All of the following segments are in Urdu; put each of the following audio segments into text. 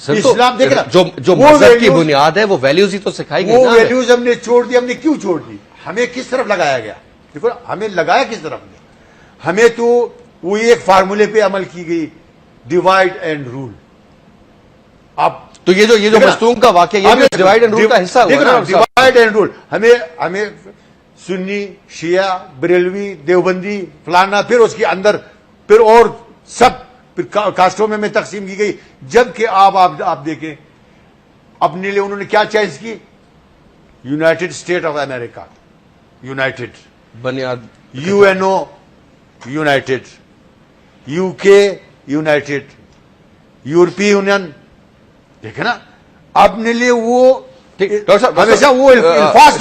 اسلام دیکھ نا جو مذہب کی بنیاد ہے وہ ویلیوز ہی تو سکھائی گئی. وہ ویلیوز ہم نے چھوڑ دی. ہم نے کیوں چھوڑ دی؟ ہمیں کس طرف لگایا گیا؟ دیکھو ہمیں لگایا کس طرف نے؟ ہمیں تو وہ ایک فارمولے پہ عمل کی گئی، ڈیوائڈ اینڈ رول. اب تو یہ جو مستونگ کا واقعہ یہ ڈیوائڈ اینڈ رول کا حصہ ہوا نا. ڈیوائڈ اینڈ رول ہمیں سنی، شیعہ، بریلوی، دیوبندی، فلانا، پھر اس کے اندر پھر اور سب کاسٹوں میں تقسیم کی گئی. جبکہ آپ دیکھیں اپنے لیے انہوں نے کیا چوائس کی؟ United state of America United, بنیاد UNO یونائٹڈ، UK یونائٹڈ، یورپی یونین. دیکھیں نا اپنے لیے وہ ہمیشہ وہ الفاظ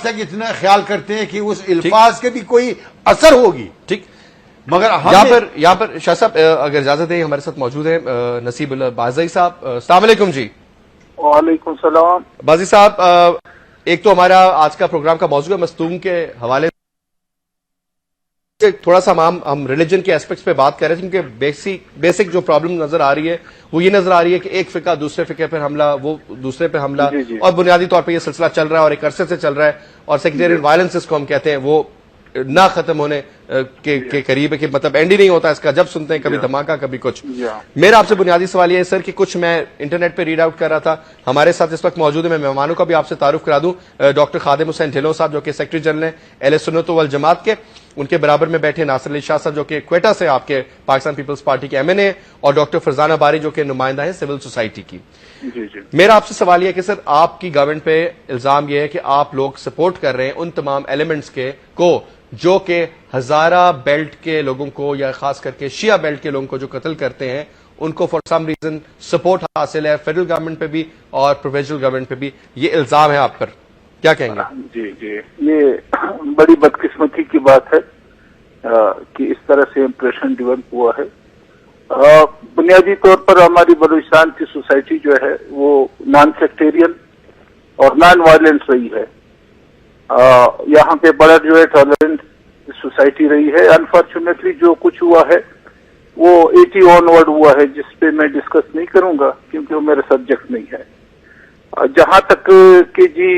تک اتنا خیال کرتے ہیں کہ اس الفاظ کے بھی کوئی اثر ہوگی. ٹھیک، مگر یہاں پر شاہ صاحب اگر اجازت ہے ہمارے ساتھ موجود ہیں نصیب اللہ بازئی صاحب. السلام علیکم جی. وعلیکم السلام. بازی صاحب ایک تو ہمارا آج کا پروگرام کا موضوع ہے مستونگ کے حوالے سے تھوڑا سا ہم ریلیجن کے اسپیکٹس پہ بات کر رہے تھے کیونکہ بیسک جو پرابلم نظر آ رہی ہے وہ یہ نظر آ رہی ہے کہ ایک فقہ دوسرے فقہ پر حملہ، وہ دوسرے پہ حملہ، اور بنیادی طور پہ یہ سلسلہ چل رہا ہے اور ایک عرصے سے چل رہا ہے اور سیکٹیرین وائلنس اس کو ہم کہتے ہیں وہ نہ ختم ہونے کے قریب ہے کہ مطلب اینڈ ہی نہیں ہوتا اس کا. جب سنتے ہیں کبھی دھماکہ کبھی کچھ. میرا آپ سے بنیادی سوال یہ ہے سر کہ کچھ میں انٹرنیٹ پہ ریڈ آؤٹ کر رہا تھا. ہمارے ساتھ اس وقت موجود ہے، میں مہمانوں کا بھی آپ سے تعارف کرا دوں. ڈاکٹر خادم حسین ڈھیلوں صاحب جو کہ سیکرٹری جنرل ہیں اہل سنت والجماعت کے، ان کے برابر میں بیٹھے ناصر علی شاہ صاحب جو کہ کوئٹہ سے آپ کے پاکستان پیپلز پارٹی کے MNA، اور ڈاکٹر فرزانہ باری جو کہ نمائندہ ہیں سول سوسائٹی کی. میرا آپ سے سوال یہ ہے کہ سر آپ کی گورنمنٹ پہ الزام یہ ہے کہ آپ لوگ سپورٹ کر رہے ہیں ان تمام ایلیمنٹس کو جو کہ ہزارہ بیلٹ کے لوگوں کو یا خاص کر کے شیعہ بیلٹ کے لوگوں کو جو قتل کرتے ہیں ان کو فار سم ریزن سپورٹ حاصل ہے فیڈرل گورنمنٹ پہ بھی اور پروونشل گورنمنٹ پہ بھی. یہ الزام ہے آپ پر، کیا کہیں گے؟ جی یہ بڑی بدقسمتی کی بات ہے کہ اس طرح سے امپریشن ڈیولپ ہوا ہے. بنیادی طور پر ہماری بلوچستان کی سوسائٹی جو ہے وہ نان سیکٹیرین اور نان وائلنس رہی ہے. یہاں پہ بڑا جو ہے ٹالرنٹ سوسائٹی رہی ہے. انفارچونیٹلی جو کچھ ہوا ہے وہ 80 آن ورڈ ہوا ہے، جس پہ میں ڈسکس نہیں کروں گا کیونکہ وہ میرا سبجیکٹ نہیں ہے. جہاں تک کہ جی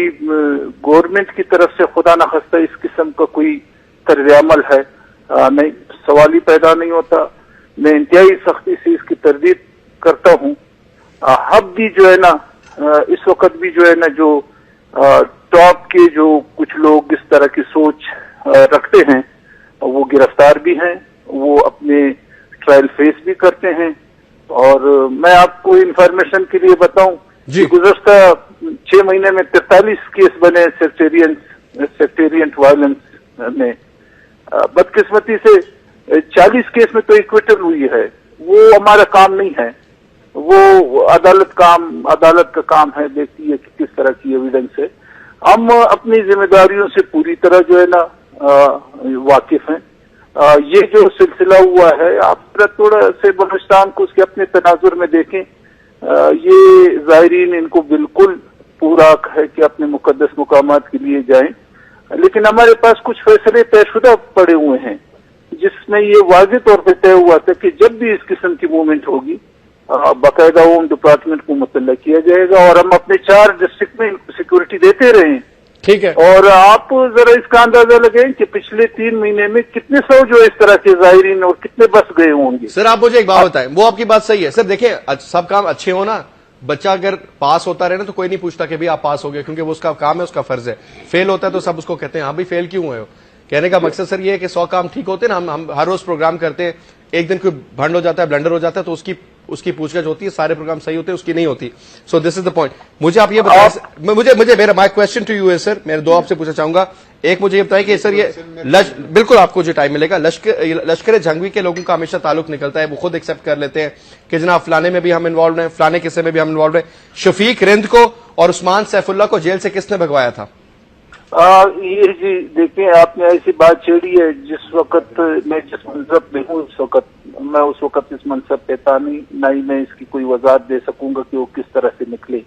گورنمنٹ کی طرف سے خدا نخواستہ اس قسم کا کوئی طرز عمل ہے، نہیں، سوال ہی پیدا نہیں ہوتا. میں انتہائی سختی سے اس کی تردید کرتا ہوں. اب بھی جو ہے نا اس وقت بھی جو ہے نا جو ٹاپ کے جو کچھ لوگ اس طرح کی سوچ رکھتے ہیں وہ گرفتار بھی ہیں، وہ اپنے ٹرائل فیس بھی کرتے ہیں. اور میں آپ کو انفارمیشن کے لیے بتاؤں کہ گزشتہ 6 مہینے میں 43 کیس بنے سیکٹیرین وائلنس میں. بدقسمتی سے 40 کیس میں تو ایکویٹل ہوئی ہے. وہ ہمارا کام نہیں ہے، وہ عدالت کا کام ہے، دیکھتی ہے کہ کس طرح کی ایویڈنس ہے. ہم اپنی ذمہ داریوں سے پوری طرح جو ہے نا واقف ہیں. یہ جو سلسلہ ہوا ہے آپ تھوڑا سے بلوچستان کو اس کے اپنے تناظر میں دیکھیں. یہ زائرین ان کو بالکل پورا حق ہے کہ اپنے مقدس مقامات کے لیے جائیں، لیکن ہمارے پاس کچھ فیصلے طے شدہ پڑے ہوئے ہیں جس میں یہ واضح طور پہ طے ہوا تھا کہ جب بھی اس قسم کی موومنٹ ہوگی باقاعدہ ہوم ڈپارٹمنٹ کو مطلع کیا جائے گا. اور ہم اپنے 4 ڈسٹرکٹ میں سیکورٹی دیتے رہے ہیں. ٹھیک ہے. اور آپ ذرا اس کا اندازہ لگائیں کہ پچھلے 3 مہینے میں کتنے سو جو اس طرح کے ظاہرین اور کتنے بس گئے ہوں گے. سر آپ مجھے ایک بات بتائیں، وہ آپ کی بات صحیح ہے. سر دیکھیں سب کام اچھے ہونا، بچہ اگر پاس ہوتا رہے نا تو کوئی نہیں پوچھتا کہ بھی آپ پاس ہو گئے، کیونکہ وہ اس کا کام ہے، اس کا فرض ہے. فیل ہوتا ہے تو سب اس کو کہتے ہیں ہاں بھی فیل کیوں ہوئے ہو. کہنے کا مقصد سر یہ ہے کہ 100 کام ٹھیک ہوتے ہیں نا، ہم ہر روز پروگرام کرتے ہیں، ایک دن کوئی بھنڈ ہو جاتا ہے، بلنڈر ہو جاتا ہے تو اس کی پوچھ گچھ ہوتی ہے، سارے پروگرام صحیح ہوتے ہیں، اس کی نہیں ہوتی. سو دس از دا پوائنٹ. مجھے آپ یہ بتائیں، میرا مائی کوشچن ٹو یو ہے سر، میں 2 آپ سے پوچھنا چاہوں گا. ایک مجھے یہ بتائیں کہ سر یہ بالکل آپ کو جو ٹائم ملے گا، لشکر جھنگوی کے لوگوں کا ہمیشہ تعلق نکلتا ہے، وہ خود ایکسپٹ کر لیتے ہیں کہ جناب فلانے میں بھی ہم انوالوڈ ہیں، فلانے قصے میں بھی ہم انوالوڈ ہیں. شفیق رند کو اور عثمان سیف اللہ کو جیل سے کس نے بھگوایا تھا؟ یہ جی دیکھیں، آپ نے ایسی بات چھیڑی ہے. جس وقت میں جس منصب میں ہوں اس وقت اس منصب پہ تھا نہیں، نہ ہی میں اس کی کوئی وضاحت دے سکوں گا کہ وہ کس طرح سے نکلے.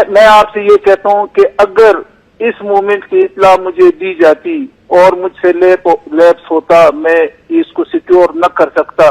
میں آپ سے یہ کہتا ہوں کہ اگر اس موومنٹ کی اطلاع مجھے دی جاتی اور مجھ سے لیپس ہوتا، میں اس کو سیکیور نہ کر سکتا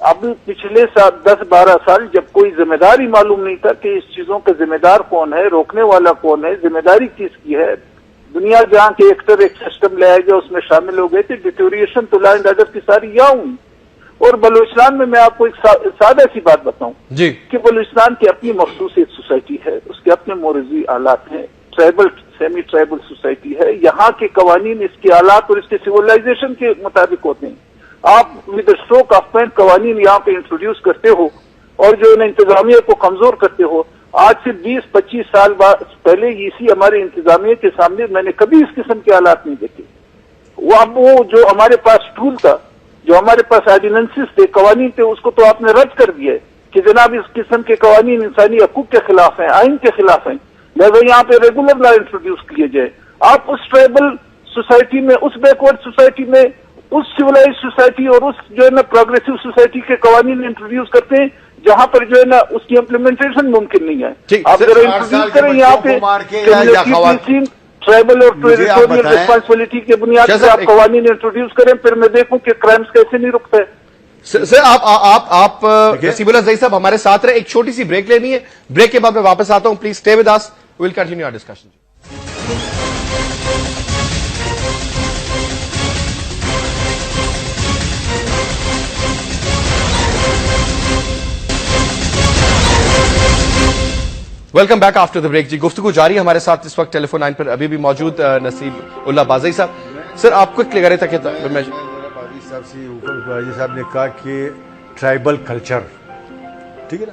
اب پچھلے 10-12 سال جب کوئی ذمہ دار ہی معلوم نہیں تھا کہ اس چیزوں کا ذمہ دار کون ہے، روکنے والا کون ہے، ذمہ داری کس کی ہے، دنیا جہاں کے ایکٹر ایک سسٹم لے آئے گا اس میں شامل ہو گئے تھے، ڈیٹیریشن تو لا اینڈ آرڈر کی ساری یہاں ہوئی. اور بلوچستان میں آپ کو ایک سادہ سی بات بتاؤں جی کہ بلوچستان کی اپنی مخصوص ایک سوسائٹی ہے، اس کے اپنے مورزی آلات ہیں، ٹرائبل سیمی ٹرائبل سوسائٹی ہے. یہاں کے قوانین اس کے آلات اور اس کے سیولائزیشن کے مطابق ہوتے ہیں. آپ ود اسٹروک آف پین قوانین یہاں پہ انٹروڈیوس کرتے ہو اور جو انتظامیہ کو کمزور کرتے ہو. آج سے 20-25 سال پہلے اسی ہمارے انتظامیہ کے سامنے میں نے کبھی اس قسم کے حالات نہیں دیکھے. وہ جو ہمارے پاس ٹول تھا، جو ہمارے پاس آرڈیننسز تھے، قوانین تھے، اس کو تو آپ نے رد کر دیا ہے کہ جناب اس قسم کے قوانین انسانی حقوق کے خلاف ہیں، آئین کے خلاف ہیں، لہذا یہاں پہ ریگولر لا انٹروڈیوس کیے جائے. آپ اس ٹرائبل سوسائٹی میں، اس بیکورڈ سوسائٹی میں، اس سیولائز سوسائٹی اور اس جو ہے نا پروگریسو سوسائٹی کے قوانین انٹروڈیوس کرتے ہیں جہاں پر جو ہے نا اس کی امپلیمنٹیشن ممکن نہیں ہے. آپ ذرا انٹروڈیوس کریں یہاں پہ ٹرائبل اور ٹیریٹوریل ریسپانسبلٹی کے بنیاد پر آپ قوانین انٹروڈیوس کریں، پھر میں دیکھوں کہ کرائمز کیسے نہیں رکتا ہے. سر آپ نصیب اللہ زئی صاحب ہمارے ساتھ رہے. ایک چھوٹی سی بریک لینی ہے، بریک کے بعد میں واپس آتا ہوں. Please stay with us, we will continue our discussion. Welcome back after the break. جی گفتگو جاری ہے. ہمارے ساتھ اس وقت ٹیلی فون لائن پر ابھی بھی موجود نصیب اللہ بازئی صاحب. سر آپ کو کلیئر تھا کہ باجی صاحب نے کہا کہ ٹرائبل کلچر، ٹھیک ہے نا،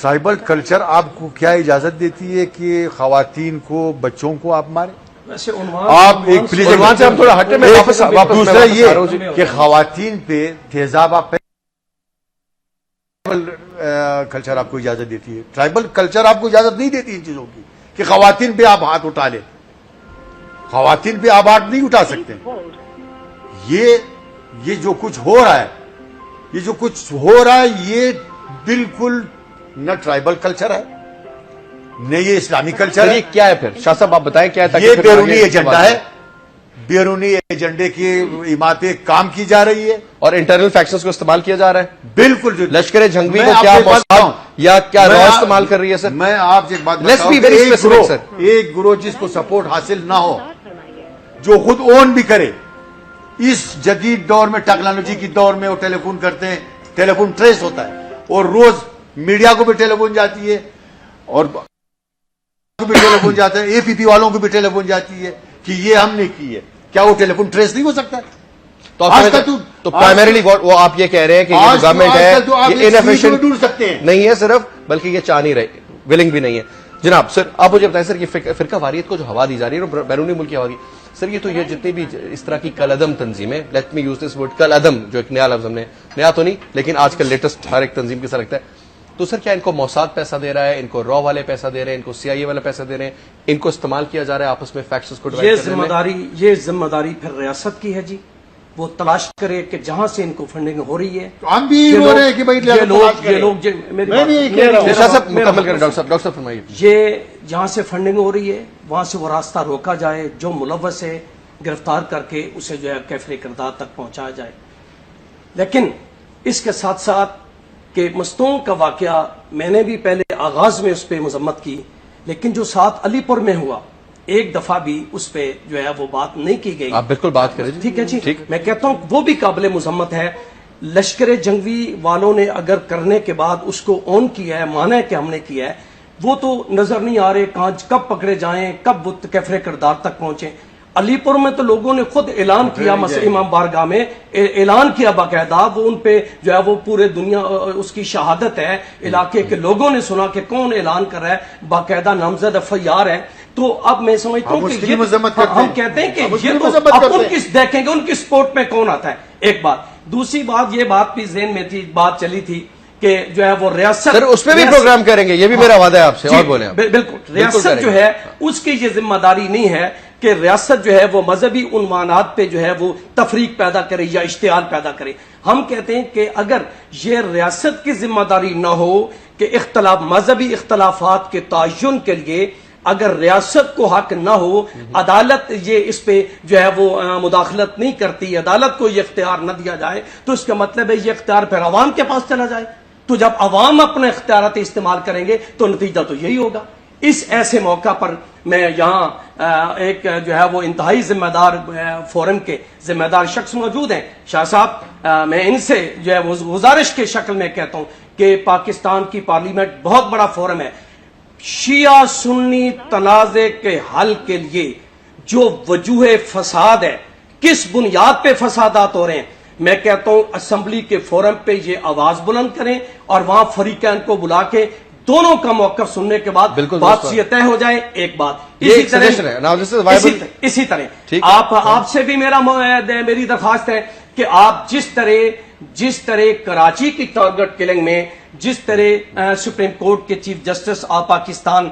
ٹرائبل کلچر آپ کو کیا اجازت دیتی ہے کہ خواتین کو، بچوں کو آپ ماریں؟ آپ ایک پلیز عنوان سے ہم تھوڑا ہٹے میں واپس دوسرا یہ کہ خواتین پہ تیزاب آپ کلچر آپ کو اجازت دیتی ہے، ٹرائبل کلچر آپ کو اجازت نہیں دیتی ان چیزوں کی کہ خواتین پہ آپ ہاتھ اٹھا لیں. خواتین پہ آپ ہاتھ نہیں اٹھا سکتے. یہ جو کچھ ہو رہا ہے، یہ بالکل نہ ٹرائبل کلچر ہے نہ یہ اسلامی کلچر ہے. یہ کیا ہے پھر شاہ صاحب آپ بتائیں کیا ہے؟ یہ بیرونی ایجنڈا ہے. بیرونی ایجنڈے کی حمایتیں کام کی جا رہی ہے اور انٹرنل فیکشنز کو استعمال کیا جا رہا ہے. بالکل لشکر جنگوی کو کیا موساد یا کیا را استعمال کر رہی ہے؟ سر میں آپ سے ایک بات بتاؤں، ایک گروہ جس کو سپورٹ حاصل نہ ہو، جو خود اون بھی کرے، اس جدید دور میں، ٹیکنالوجی کی دور میں، وہ ٹیلی فون کرتے ہیں، ٹیلی فون ٹریس ہوتا ہے اور روز میڈیا کو بھی ٹیلی فون جاتی ہے اور بھی ٹیلی فون جاتا ہے، اے پی پی والوں کو بھی ٹیلی فون جاتی ہے کہ یہ ہم نے کی ہے. کیا وہ ٹیلی فون ٹریس نہیں ہو سکتا؟ تو پرائمریلی وہ آپ یہ کہہ رہے ہیں کہ یہ گورنمنٹ ہے یہ انفیشنٹ نہیں ہے صرف، بلکہ یہ چاہ نہیں رہے، ولنگ بھی نہیں ہے. جناب سر آپ مجھے بتائیں سر، یہ فرقہ واریت کو جو ہوا دی جا رہی ہے بیرونی ملک کی ہوا دی سر، یہ تو یہ جتنی بھی اس طرح کی کل عدم تنظیمیں، let me use this word کل عدم، جو ایک نیا لفظ ہم نے، نیا تو نہیں لیکن آج کل لیٹسٹ ہر ایک تنظیم کے ساتھ لگتا ہے، تو سر کیا ان کو موساد پیسہ دے رہا ہے، ان کو را والے پیسہ دے رہے ہیں، ان کو سی آئی اے والے پیسہ دے رہے ہیں، ان کو استعمال کیا جا رہا ہے آپس میں فیکٹس کو ڈیوائڈ کرنے میں؟ یہ ذمہ داری پھر ریاست کی ہے جی. وہ تلاش کرے کہ جہاں سے ان کو فنڈنگ ہو رہی ہے. ہم بھی ہو رہے ہیں کہ بھائی یہ لوگ شاہ صاحب مکمل کریں. ڈاکٹر صاحب فرمائیے. یہ جہاں سے فنڈنگ ہو رہی ہے وہاں سے وہ راستہ روکا جائے، جو ملوث ہے گرفتار کر کے اسے جو ہے کیفر کردار تک پہنچایا جائے. لیکن اس کے ساتھ ساتھ کہ مستونگ کا واقعہ میں نے بھی پہلے آغاز میں اس پہ مذمت کی، لیکن جو ساتھ علی پور میں ہوا ایک دفعہ بھی اس پہ جو ہے وہ بات نہیں کی گئی. آپ بالکل بات کریں. ٹھیک ہے جی، میں کہتا ہوں وہ بھی قابل مذمت ہے. لشکر جنگوی والوں نے اگر کرنے کے بعد اس کو اون کیا ہے، مانا ہے کہ ہم نے کیا ہے، وہ تو نظر نہیں آ رہے کہاں کب پکڑے جائیں، کب کیفر کردار تک پہنچے. علی پور میں تو لوگوں نے خود اعلان کیا، امام بارگاہ میں اعلان کیا باقاعدہ، وہ ان پہ جو ہے وہ پورے دنیا اس کی شہادت ہے، علاقے کے لوگوں نے سنا کہ کون اعلان کر رہا ہے، باقاعدہ نامزد FIR ہے. تو اب میں سمجھتا ہوں کہ ہم کہتے ہیں کہ یہ تو کس دیکھیں گے ان کی سپورٹ میں کون آتا ہے. ایک بات. دوسری بات، یہ بات بھی ذہن میں تھی، بات چلی تھی کہ جو ہے وہ ریاست، سر اس پہ بھی پروگرام کریں گے، یہ بھی میرا وعدہ ہے آپ سے. اور بولیں. بالکل ریاست جو ہے اس کی یہ ذمہ داری نہیں ہے کہ ریاست جو ہے وہ مذہبی عنوانات پہ جو ہے وہ تفریق پیدا کرے یا اشتعال پیدا کرے. ہم کہتے ہیں کہ اگر یہ ریاست کی ذمہ داری نہ ہو کہ مذہبی اختلافات کے تعین کے لیے اگر ریاست کو حق نہ ہو، عدالت یہ اس پہ جو ہے وہ مداخلت نہیں کرتی، عدالت کو یہ اختیار نہ دیا جائے، تو اس کا مطلب ہے یہ اختیار پھر عوام کے پاس چلا جائے. تو جب عوام اپنے اختیارات استعمال کریں گے تو نتیجہ تو یہی ہوگا. اس ایسے موقع پر میں یہاں ایک جو ہے وہ انتہائی ذمہ دار فورم کے ذمہ دار شخص موجود ہیں، شاہ صاحب، میں ان سے جو ہے وہ گزارش کے شکل میں کہتا ہوں کہ پاکستان کی پارلیمنٹ بہت بڑا فورم ہے، شیعہ سنی تنازع کے حل کے لیے جو وجوہ فساد ہے، کس بنیاد پہ فسادات ہو رہے ہیں، میں کہتا ہوں اسمبلی کے فورم پہ یہ آواز بلند کریں اور وہاں فریقین کو بلا کے دونوں کا موقف سننے کے بعد بات یہ طے ہو جائے. ایک بات اسی طرح آپ سے بھی میری درخواست ہے کہ آپ جس طرح کراچی کی ٹارگٹ کلنگ میں جس طرح سپریم کورٹ کے چیف جسٹس آف پاکستان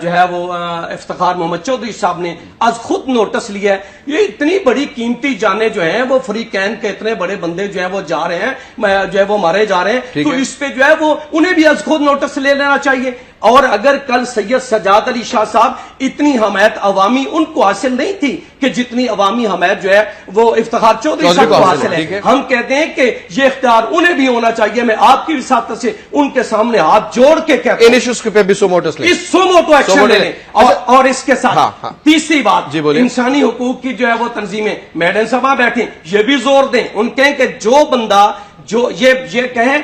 جو ہے وہ افتخار محمد چودھری صاحب نے آج خود نوٹس لیا ہے، یہ اتنی بڑی قیمتی جانیں جو ہیں وہ فریقین کے اتنے بڑے بندے جو ہیں وہ جا رہے ہیں، جو ہے وہ مارے جا رہے ہیں، تو اس پہ جو ہے وہ انہیں بھی آج خود نوٹس لے لینا چاہیے. اور اگر کل سید سجاد علی شاہ صاحب اتنی حمایت عوامی ان کو حاصل نہیں تھی کہ جتنی عوامی حمایت جو ہے وہ افتخار چودھری صاحب کو حاصل ہے، ہم کہتے ہیں کہ یہ اختیار انہیں بھی ہونا چاہیے. میں آپ کی وساطت سے ان کے سامنے ہاتھ جوڑ کے کہتا ہوں ان ایشوز پہ بھی سو موٹو ایکشن لیں. اور اس کے ساتھ تیسری بات، انسانی حقوق کی جو ہے وہ تنظیمیں میڈم صاحبہ بیٹھیں، یہ بھی زور دیں، ان کہیں کہ جو بندہ جو یہ کہیں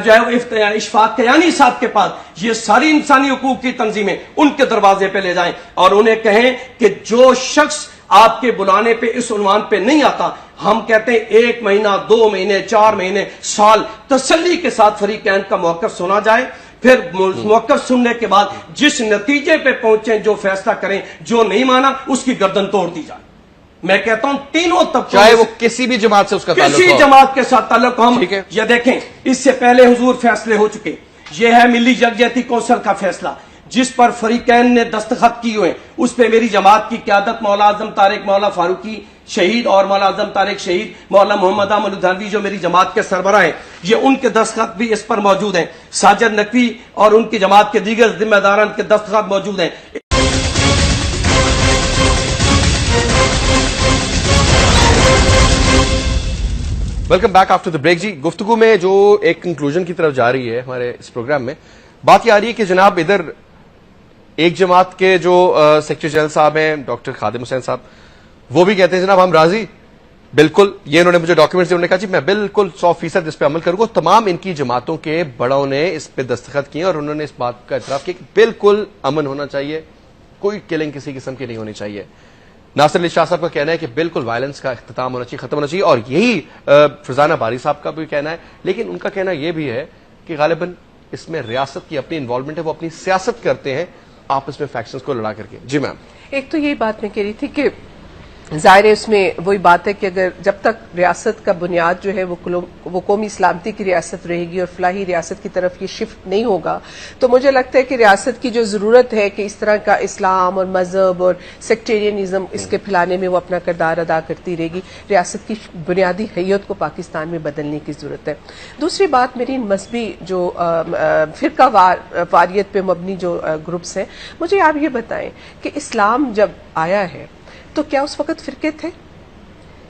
جو ہے اشفاق کیانی صاحب کے پاس یہ ساری انسانی حقوق کی تنظیمیں ان کے دروازے پہ لے جائیں اور انہیں کہیں کہ جو شخص آپ کے بلانے پہ اس عنوان پہ نہیں آتا، ہم کہتے ہیں 1 مہینہ 2 مہینے 4 مہینے سال تسلی کے ساتھ فریقین کا موقف سنا جائے، پھر موقف سننے کے بعد جس نتیجے پہ پہنچیں، جو فیصلہ کریں، جو نہیں مانا اس کی گردن توڑ دی جائے. میں کہتا ہوں تینوں طبقوں، چاہے وہ کسی بھی جماعت سے اس کا تعلق ہو، کسی جماعت کے ساتھ تعلق ہو. ہم یہ دیکھیں، اس سے پہلے حضور فیصلے ہو چکے. یہ ہے ملی یکجہتی کونسل کا فیصلہ جس پر فریقین نے دستخط کیے ہوئے، اس پہ میری جماعت کی قیادت مولا اعظم طارق مولا فاروقی شہید اور مولا اعظم طارق شہید مولا محمد احمد لدھیانوی جو میری جماعت کے سربراہ ہیں، یہ ان کے دستخط بھی اس پر موجود ہیں. ساجد نقوی اور ان کی جماعت کے دیگر ذمہ داران کے دستخط موجود ہیں. Welcome back after the break. جی، گفتگو میں جو ایک کنکلوژن کی طرف جا رہی ہے ہمارے اس پروگرام میں، بات یہ آ رہی ہے کہ جناب ادھر ایک جماعت کے جو سیکرٹری جنرل صاحب ہیں ڈاکٹر خادم حسین صاحب، وہ بھی کہتے ہیں جناب ہم راضی، بالکل، یہ انہوں نے مجھے ڈاکیومنٹس، انہوں نے کہا جی میں بالکل 100% اس پہ عمل کروں گا. تمام ان کی جماعتوں کے بڑوں نے اس پہ دستخط کیے اور انہوں نے اس بات کا اعتراف کیا کہ بالکل امن ہونا چاہیے، کوئی کلنگ کسی قسم کی نہیں ہونی چاہیے. ناصر علی شاہ صاحب کا کہنا ہے کہ بالکل وائلنس کا اختتام ہونا چاہیے، ختم ہونا چاہیے، اور یہی فرزانہ باری صاحب کا بھی کہنا ہے. لیکن ان کا کہنا یہ بھی ہے کہ غالباً اس میں ریاست کی اپنی انوالومنٹ ہے، وہ اپنی سیاست کرتے ہیں آپس میں فیکشنز کو لڑا کر کے. جی میم. ایک تو یہی بات میں کہہ رہی تھی کہ ظاہر ہے اس میں وہی بات ہے کہ اگر جب تک ریاست کا بنیاد جو ہے وہ قومی سلامتی کی ریاست رہے گی اور فلاحی ریاست کی طرف یہ شفٹ نہیں ہوگا، تو مجھے لگتا ہے کہ ریاست کی جو ضرورت ہے کہ اس طرح کا اسلام اور مذہب اور سیکٹیرینزم اس کے پھیلانے میں وہ اپنا کردار ادا کرتی رہے گی. ریاست کی بنیادی حیت کو پاکستان میں بدلنے کی ضرورت ہے. دوسری بات، میری مذہبی جو فرقہ واریت پہ مبنی جو گروپس ہیں، مجھے آپ یہ بتائیں کہ اسلام جب آیا ہے تو کیا اس وقت فرقے تھے؟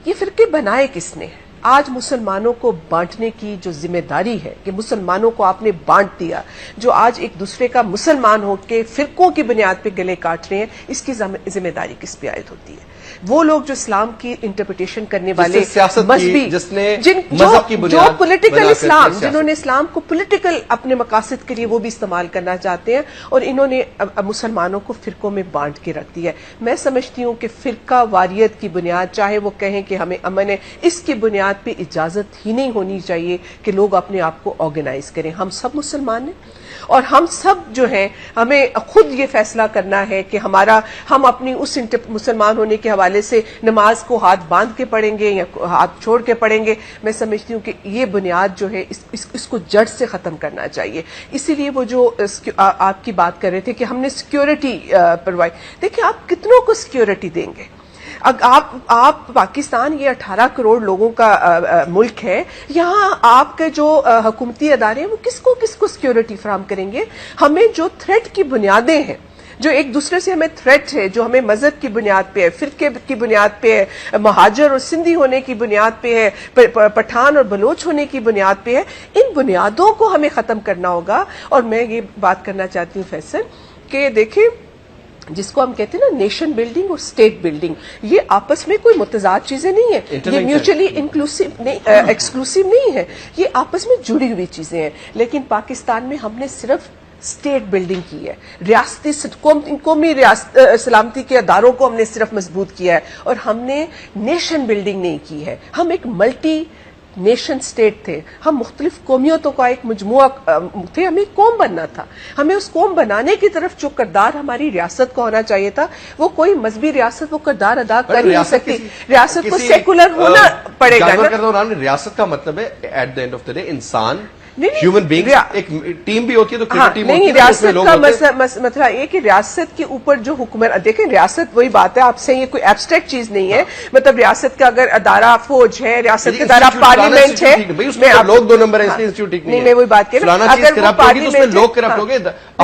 یہ فرقے بنائے کس نے؟ آج مسلمانوں کو بانٹنے کی جو ذمہ داری ہے کہ مسلمانوں کو آپ نے بانٹ دیا، جو آج ایک دوسرے کا مسلمان ہو کے فرقوں کی بنیاد پہ گلے کاٹ رہے ہیں، اس کی ذمہ داری کس پہ عائد ہوتی ہے؟ وہ لوگ جو اسلام کی انٹرپریٹیشن کرنے والے مذہبی، جو پولیٹیکل اسلام، جنہوں نے اسلام کو پولیٹیکل اپنے مقاصد کے لیے وہ بھی استعمال کرنا چاہتے ہیں، اور انہوں نے مسلمانوں کو فرقوں میں بانٹ کے رکھ دیا ہے. میں سمجھتی ہوں کہ فرقہ واریت کی بنیاد، چاہے وہ کہیں کہ ہمیں امن ہے، اس کی بنیاد پہ اجازت ہی نہیں ہونی چاہیے کہ لوگ اپنے آپ کو آرگنائز کریں. ہم سب مسلمان ہیں اور ہم سب جو ہیں ہمیں خود یہ فیصلہ کرنا ہے کہ ہم اپنی اس مسلمان ہونے کے حوالے سے نماز کو ہاتھ باندھ کے پڑھیں گے یا ہاتھ چھوڑ کے پڑھیں گے. میں سمجھتی ہوں کہ یہ بنیاد جو ہے اس کو جڑ سے ختم کرنا چاہیے. اسی لیے وہ جو آپ کی بات کر رہے تھے کہ ہم نے سیکیورٹی پرووائڈ، دیکھیں آپ کتنوں کو سیکیورٹی دیں گے؟ آپ پاکستان یہ 18 کروڑ لوگوں کا ملک ہے، یہاں آپ کے جو حکومتی ادارے ہیں وہ کس کو سیکیورٹی فراہم کریں گے؟ ہمیں جو تھریٹ کی بنیادیں ہیں، جو ایک دوسرے سے ہمیں تھریٹ ہے, جو ہمیں مذہب کی بنیاد پہ ہے, فرقے کی بنیاد پہ ہے, مہاجر اور سندھی ہونے کی بنیاد پہ ہے, پٹھان اور بلوچ ہونے کی بنیاد پہ ہے, ان بنیادوں کو ہمیں ختم کرنا ہوگا. اور میں یہ بات کرنا چاہتی ہوں فیصل کہ دیکھیں, جس کو ہم کہتے ہیں نا نیشن بلڈنگ اور اسٹیٹ بلڈنگ, یہ آپس میں کوئی متضاد چیزیں نہیں ہیں, یہ میوچلی انکلوسیو نہیں, ایکسکلوسیو نہیں ہے, یہ آپس میں جڑی ہوئی چیزیں ہیں. لیکن پاکستان میں ہم نے صرف اسٹیٹ بلڈنگ کی ہے, ریاستی قومی سلامتی کے اداروں کو ہم نے صرف مضبوط کیا ہے, اور ہم نے نیشن بلڈنگ نہیں کی ہے. ہم ایک ملٹی نیشن سٹیٹ تھے, ہم مختلف قومیتوں کا ایک مجموعہ تھے, ہمیں ایک قوم بننا تھا. ہمیں اس قوم بنانے کی طرف جو کردار ہماری ریاست کا ہونا چاہیے تھا, وہ کوئی مذہبی ریاست وہ کردار ادا کر نہیں سکتی. ریاست کو سیکولر ہونا پڑے گا. ریاست کا مطلب ہے at the end of the day انسان, ہیومن بینگ, ایک ٹیم بھی ہوتی ہے, تو کرکٹ ٹیم ہوتی ہے. ریاست کا مسئلہ یہ کہ ریاست کے اوپر جو حکمران, دیکھیں ریاست وہی بات ہے, آپ سے یہ کوئی ایبسٹریکٹ چیز نہیں ہے. مطلب ریاست کا اگر ادارہ فوج ہے, ریاست کا ادارہ پارلیمنٹ ہے, لوگ 2 نمبر ہے, اس لیے انسٹیٹیوٹ ٹھیک نہیں ہے. میں وہی بات کر رہا ہوں, اگر پارلیمنٹ میں لوگ کرپٹ ہو گئے,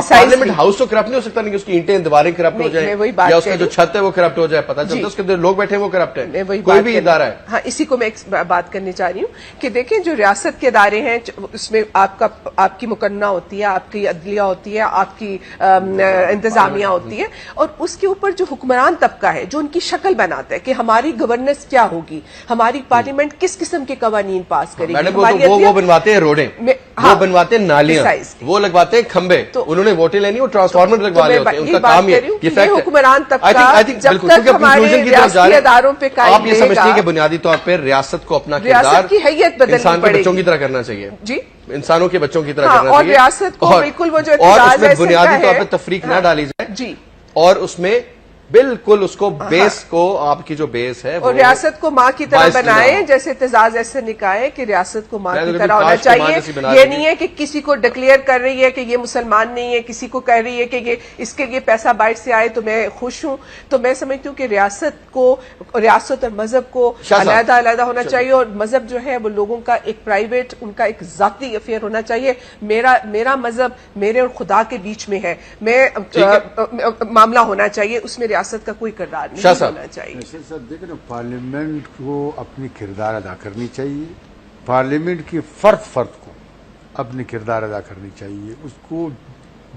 پارلیمنٹ ہاؤس تو کرپٹ نہیں ہو سکتا, نہیں اس کی اینٹیں دیواریں کرپٹ ہو جائیں, یا اس کا جو چھت ہے وہ کرپٹ ہو جائے, پتا چلتا ہے اس کے اندر لوگ بیٹھے ہیں وہ کرپٹ ہے, کوئی بھی ادارہ ہے. ہاں, اسی کو میں ایک بات کرنی چاہ رہی ہوں کہ دیکھیں جو ریاست کے ادارے ہیں, اس میں آپ کی مقننہ ہوتی ہے, آپ کی عدلیہ ہوتی ہے, آپ کی انتظامیہ ہوتی ہے, اور اس کے اوپر جو حکمران طبقہ ہے جو ان کی شکل بناتا ہے کہ ہماری گورننس کیا ہوگی, ہماری پارلیمنٹ کس قسم کے قوانین پاس کرے گی. وہ بنواتے ہیں روڈیں, وہ بنواتے ہیں نالیاں, وہ لگواتے ہیں کھمبے, انہوں نے ووٹیں لینی, وہ ٹرانسفارمر لگوا رہے ہوتے ہیں, ان کا کام یہ حکمران طبقہ جب تک ہمارے ریاستی اداروں پہ قائم آپ یہ سمجھتے ہیں کہ بنیادی طور پہ ریاست کو اپنا کردار کی حیت بدلنی انسان کے پڑے بچوں کی گی. طرح کرنا چاہیے, جی, انسانوں کے بچوں کی طرح کرنا اور چاہیے, ریاست کو بالکل وہ جو اور اس میں اعتراض بنیادی طور پہ تفریق نہ ڈالی جائے, جی, اور اس میں بالکل اس کو بیس کو, آپ کی جو بیس ہے, اور ریاست کو ماں کی طرح بنائے, جیسے اعتزاز ایسے نکائے کہ ریاست کو ماں کی طرح ہونا چاہیے. یہ نہیں ہے کہ کسی کو ڈکلیئر کر رہی ہے کہ یہ مسلمان نہیں ہے, کسی کو کہہ رہی ہے کہ یہ اس کے یہ پیسہ باہر سے آئے تو میں خوش ہوں. تو میں سمجھتی ہوں کہ ریاست اور مذہب کو علیحدہ علیحدہ ہونا چاہیے, اور مذہب جو ہے وہ لوگوں کا ایک پرائیویٹ, ان کا ایک ذاتی افیئر ہونا چاہیے. میرا مذہب میرے اور خدا کے بیچ میں ہے, میں معاملہ ہونا چاہیے, اس میں ریاست کا کوئی کردار نہیں ہونا چاہیے. صاحب دیکھیں نا, پارلیمنٹ کو اپنی کردار ادا کرنی چاہیے, پارلیمنٹ کی فرد کو اپنی کردار ادا کرنی چاہیے, اس کو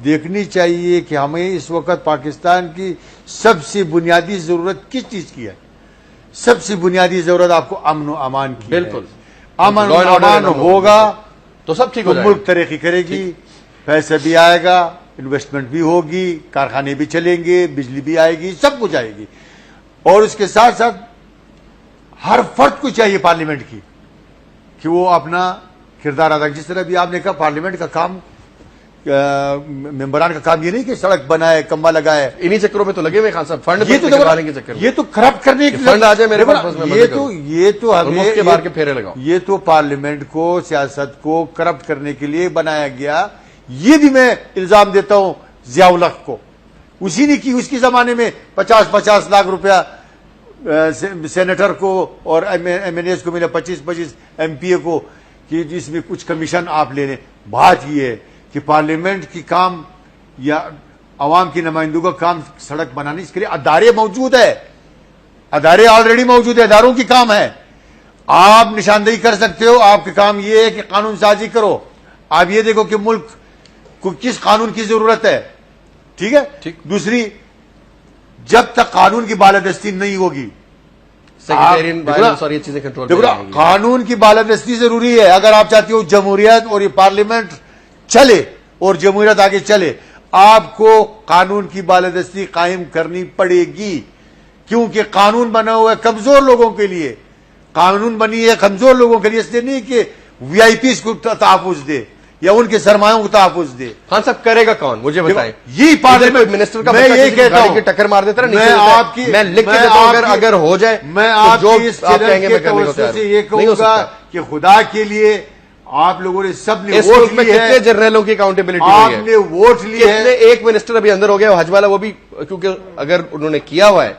دیکھنی چاہیے کہ ہمیں اس وقت پاکستان کی سب سے بنیادی ضرورت کس چیز کی ہے. سب سے بنیادی ضرورت آپ کو امن و امان کی. بالکل, امن و امان ہوگا تو سب ٹھیک ہو جائے گا, ملک ترقی کرے گی, پیسہ بھی آئے گا, انویسٹمنٹ بھی ہوگی, کارخانے بھی چلیں گے, بجلی بھی آئے گی, سب کچھ آئے گی. اور اس کے ساتھ ساتھ ہر فرد کو چاہیے پارلیمنٹ کی کہ وہ اپنا کردار ادا, جس طرح بھی آپ نے کہا پارلیمنٹ کا کام, ممبران کا کام یہ نہیں کہ سڑک بنائے, کمبا لگائے, انہی چکروں میں تو لگے ہوئے خان صاحب, فنڈ کے چکر میں, یہ تو کرپٹ کرنے کی فنڈ آ جائے میرے پاس, یہ تو مفت کے باہر کے پھیرے لگاؤ, یہ تو پارلیمنٹ کو, سیاست کو کرپٹ کرنے کے لیے بنایا گیا. یہ بھی میں الزام دیتا ہوں ضیاء الحق کو, اسی نے کی, اس کے زمانے میں 50 لاکھ روپیہ سینیٹر کو اور ایم این ایز کو ملا, 25 ایم پی اے کو, کہ جس میں کچھ کمیشن آپ لے لیں. بات یہ ہے کہ پارلیمنٹ کی کام یا عوام کی نمائندوں کا کام سڑک بنانے, اس کے لیے ادارے موجود ہے, ادارے آلریڈی موجود ہے, اداروں کی کام ہے. آپ نشاندہی کر سکتے ہو, آپ کا کام یہ ہے کہ قانون سازی کرو. آپ یہ دیکھو کہ ملک کو کس قانون کی ضرورت ہے, ٹھیک ہے. دوسری, جب تک قانون کی بالادستی نہیں ہوگی, قانون کی بالادستی ضروری ہے. اگر آپ چاہتے ہو جمہوریت اور یہ پارلیمنٹ چلے اور جمہوریت آگے چلے, آپ کو قانون کی بالادستی قائم کرنی پڑے گی, کیونکہ قانون بنا ہوا ہے کمزور لوگوں کے لیے. قانون بنی ہے کمزور لوگوں کے لیے, اس لیے نہیں کہ وی آئی پیز کو تحفظ دے یا ان کے سرمایوں کو تحفظ دے. خان صاحب کرے گا کون, مجھے بتائیں. یہی پارلیمنٹ منسٹر کا میں یہ کہتا ہوں, ٹکر مار دیتا میں آپ کی, میں لکھ کے دیتا ہوں, اگر ہو جائے, میں آپ کی اس چینل کے توسط سے یہ کہوں گا کہ خدا کے لیے آپ لوگوں نے سب نے ووٹ لی ہے. کتنے جنرلوں کی اکاؤنٹیبلٹی آپ نے ووٹ لی ہے. ایک منسٹر ابھی اندر ہو گیا حج والا, وہ بھی کیونکہ اگر انہوں نے کیا ہوا ہے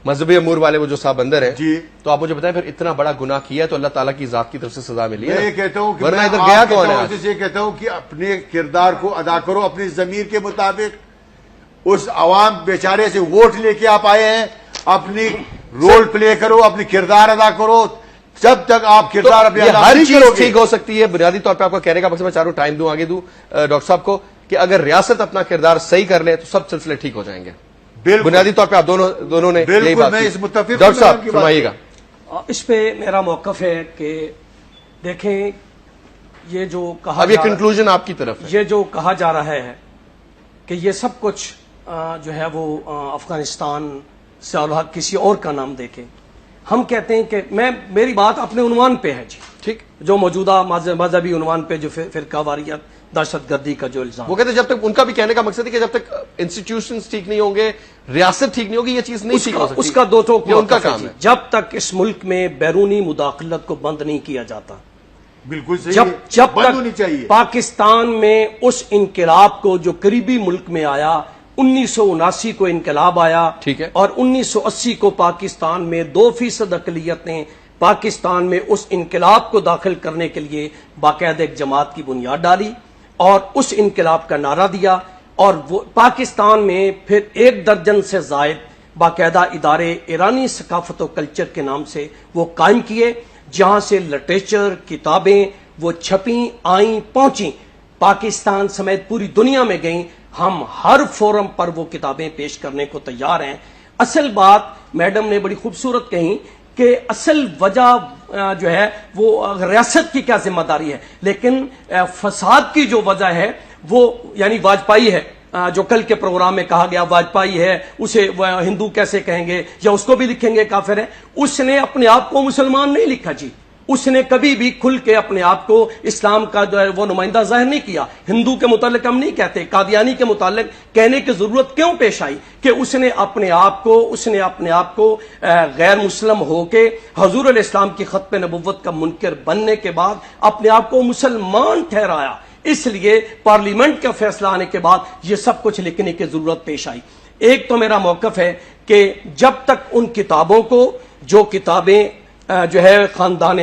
مذہبی امور والے, وہ جو صاحب اندر ہیں, جی, تو آپ مجھے بتائیں پھر اتنا بڑا گناہ کیا ہے تو اللہ تعالیٰ کی ذات کی طرف سے سزا ملی ہے. میں یہ کہتا ہوں کہ ورنہ میں ادھر گیا کون ہے؟ یہ کہتا ہوں کہ اپنے کردار کو ادا کرو اپنی ضمیر کے مطابق, اس عوام بیچارے سے ووٹ لے کے آپ آئے ہیں. اپنی رول پلے کرو, اپنی کردار ادا کرو. جب تک آپ کردار اپنے ادا ہر نہیں چیز کرو گے, ٹھیک ہو سکتی ہے. بنیادی طور پہ آپ کا کہنے کا مقصد, میں چاروں ٹائم دوں, آگے دوں ڈاکٹر صاحب کو, کہ اگر ریاست اپنا کردار صحیح کر لے تو سب سلسلے ٹھیک ہو جائیں گے. بنیادی طور پہ آپ دونوں نے یہی بالکل بات میں کی. اس متفق ہوں. ڈاکٹر صاحب فرمائیے گا. اس پہ میرا موقف ہے کہ دیکھیں, یہ جو کہا اب یہ کنکلوژن آپ کی طرف ہے. یہ جو کہا جا رہا ہے کہ یہ سب کچھ جو ہے وہ افغانستان سے الگ کسی اور کا نام دے کے, ہم کہتے ہیں کہ میری بات اپنے عنوان پہ ہے جی, ٹھیک, جو موجودہ مذہبی عنوان پہ جو فرقہ واریت دہشت گردی کا جو الزام, وہ کہتے ہیں جب تک, ان کا بھی کہنے کا مقصد ہے کہ جب تک انسٹیٹیوشنز ٹھیک نہیں ہوں گے, ریاست ٹھیک نہیں ہوگی, یہ چیز نہیں ٹھیک ہو سکتی. اس کا دو ٹوک یہ ان کا موقف ہے کام جی. ہے. جب تک اس ملک میں بیرونی مداخلت کو بند نہیں کیا جاتا, بالکل صحیح ہے. جب بند ہونی تک چاہیے. پاکستان میں اس انقلاب کو جو قریبی ملک میں آیا, 1979 کو انقلاب آیا, ٹھیک ہے, اور 1980 کو پاکستان میں 2% اقلیت نے پاکستان میں اس انقلاب کو داخل کرنے کے لیے باقاعدہ ایک جماعت کی بنیاد ڈالی اور اس انقلاب کا نعرہ دیا, اور وہ پاکستان میں پھر 1 درجن سے زائد باقاعدہ ادارے ایرانی ثقافت و کلچر کے نام سے وہ قائم کیے, جہاں سے لٹریچر, کتابیں وہ چھپیں, آئیں, پہنچیں, پاکستان سمیت پوری دنیا میں گئیں. ہم ہر فورم پر وہ کتابیں پیش کرنے کو تیار ہیں. اصل بات میڈم نے بڑی خوبصورت کہی کہ اصل وجہ جو ہے وہ ریاست کی کیا ذمہ داری ہے, لیکن فساد کی جو وجہ ہے وہ یعنی واجپائی ہے, جو کل کے پروگرام میں کہا گیا واجپائی ہے, اسے ہندو کیسے کہیں گے یا اس کو بھی لکھیں گے کافر ہے. اس نے اپنے آپ کو مسلمان نہیں لکھا جی, اس نے کبھی بھی کھل کے اپنے آپ کو اسلام کا جو ہے وہ نمائندہ ظاہر نہیں کیا. ہندو کے متعلق ہم نہیں کہتے, قادیانی کے متعلق کہنے کی ضرورت کیوں پیش آئی کہ اس نے اپنے آپ کو غیر مسلم ہو کے حضور علیہ السلام کی ختم نبوت کا منکر بننے کے بعد اپنے آپ کو مسلمان ٹھہرایا. اس لیے پارلیمنٹ کا فیصلہ آنے کے بعد یہ سب کچھ لکھنے کی ضرورت پیش آئی. ایک تو میرا موقف ہے کہ جب تک ان کتابوں کو, جو کتابیں جو ہے خاندان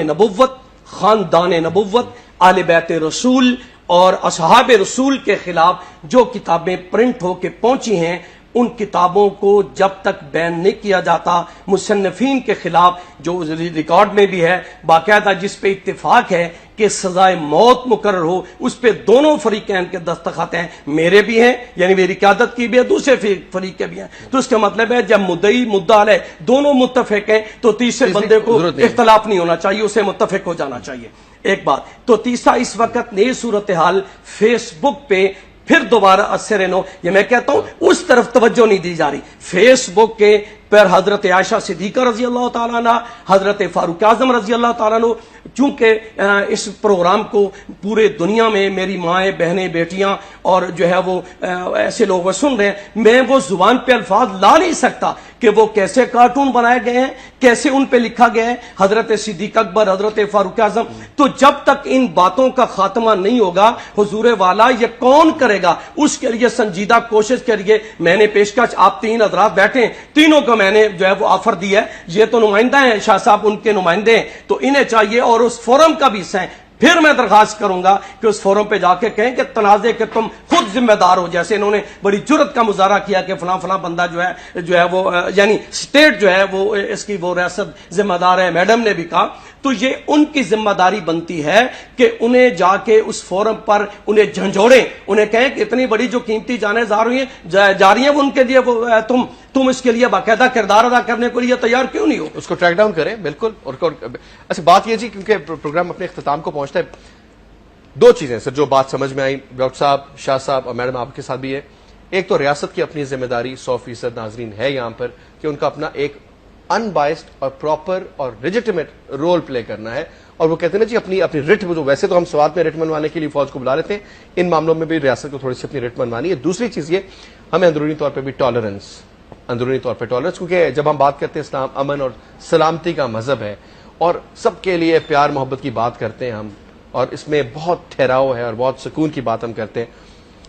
نبوت, آل بیت رسول اور اصحاب رسول کے خلاف جو کتابیں پرنٹ ہو کے پہنچی ہیں, ان کتابوں کو جب تک بین نہیں کیا جاتا, مصنفین کے خلاف جو ریکارڈ میں بھی ہے باقاعدہ جس پہ اتفاق ہے کہ سزائے موت مقرر ہو, اس پہ دونوں فریقین کے دستخط ہیں, میرے بھی ہیں یعنی میری قیادت کی بھی ہے, دوسرے فریق کے بھی ہیں. تو اس کا مطلب ہے جب مدعی مدعا علیہ دونوں متفق ہیں تو تیسرے بندے کو اختلاف نہیں ہونا چاہیے, اسے متفق ہو جانا چاہیے. ایک بات تو تیسرا, اس وقت نئی صورتحال فیس بک پہ پھر دوبارہ اثر نو, یہ میں کہتا ہوں اس طرف توجہ نہیں دی جا رہی. فیس بک کے پر حضرت عائشہ صدیقہ رضی اللہ تعالیٰ عنہ, حضرت فاروق اعظم رضی اللہ تعالیٰ عنہ, چونکہ اس پروگرام کو پورے دنیا میں میری مائیں, بہنیں, بیٹیاں اور جو ہے وہ ایسے لوگ سن رہے ہیں, میں وہ زبان پہ الفاظ لا نہیں سکتا کہ وہ کیسے کارٹون بنائے گئے ہیں, کیسے ان پہ لکھا گیا ہے حضرت صدیق اکبر, حضرت فاروق اعظم. تو جب تک ان باتوں کا خاتمہ نہیں ہوگا, حضور والا یہ کون کرے گا, اس کے لیے سنجیدہ کوشش کریے. میں نے پیشکش, آپ 3 حضرات بیٹھے, تینوں کو میں نے جو ہے وہ آفر دی ہے, یہ تو نمائندہ ہیں, شاہ صاحب ان کے نمائندے ہیں, تو انہیں چاہیے اور اس فورم کا بھی حصہ ہیں. پھر میں درخواست کروں گا کہ اس فورم پہ جا کے کہیں کہ تنازع کے تم خود ذمہ دار ہو, جیسے انہوں نے بڑی جرت کا مظاہرہ کیا کہ فلاں فلاں بندہ جو ہے وہ یعنی اسٹیٹ جو ہے وہ اس کی وہ ریاست ذمہ دار ہے, میڈم نے بھی کہا. تو یہ ان کی ذمہ داری بنتی ہے کہ انہیں جا کے اس فورم پر انہیں جھنجھوڑیں, انہیں کہیں کہ اتنی بڑی جو قیمتی جانیں جا رہی ہیں وہ ان کے لیے وہ تم اس کے لیے باقاعدہ کردار ادا کرنے کے لیے تیار کیوں نہیں ہو, اس کو ٹریک ڈاؤن کریں. بالکل. اور اچھا بات یہ جی, کیونکہ پروگرام اپنے اختتام کو پہنچتا ہے, 2 چیزیں سر جو بات سمجھ میں آئی ڈاکٹر صاحب, شاہ صاحب اور میڈم آپ کے ساتھ بھی ہے. ایک تو ریاست کی اپنی ذمہ داری 100% ناظرین ہے یہاں پر کہ ان کا اپنا ایک ان بائسڈ اور پراپر اور لیجیٹیمیٹ رول پلے کرنا ہے. اور وہ کہتے ہیں نا جی اپنی رٹ, جو ویسے تو ہم سوات میں رٹ منوانے کے لیے فوج کو بلا لیتے ہیں, ان معاملوں میں بھی ریاست کو تھوڑی سی اپنی رٹ منوانی ہے. دوسری چیز یہ, ہمیں اندرونی طور پہ بھی ٹالرنس, کیونکہ جب ہم بات کرتے ہیں اسلام امن اور سلامتی کا مذہب ہے اور سب کے لیے پیار محبت کی بات کرتے ہیں ہم, اور اس میں بہت ٹھہراؤ ہے اور بہت سکون کی بات ہم کرتے ہیں,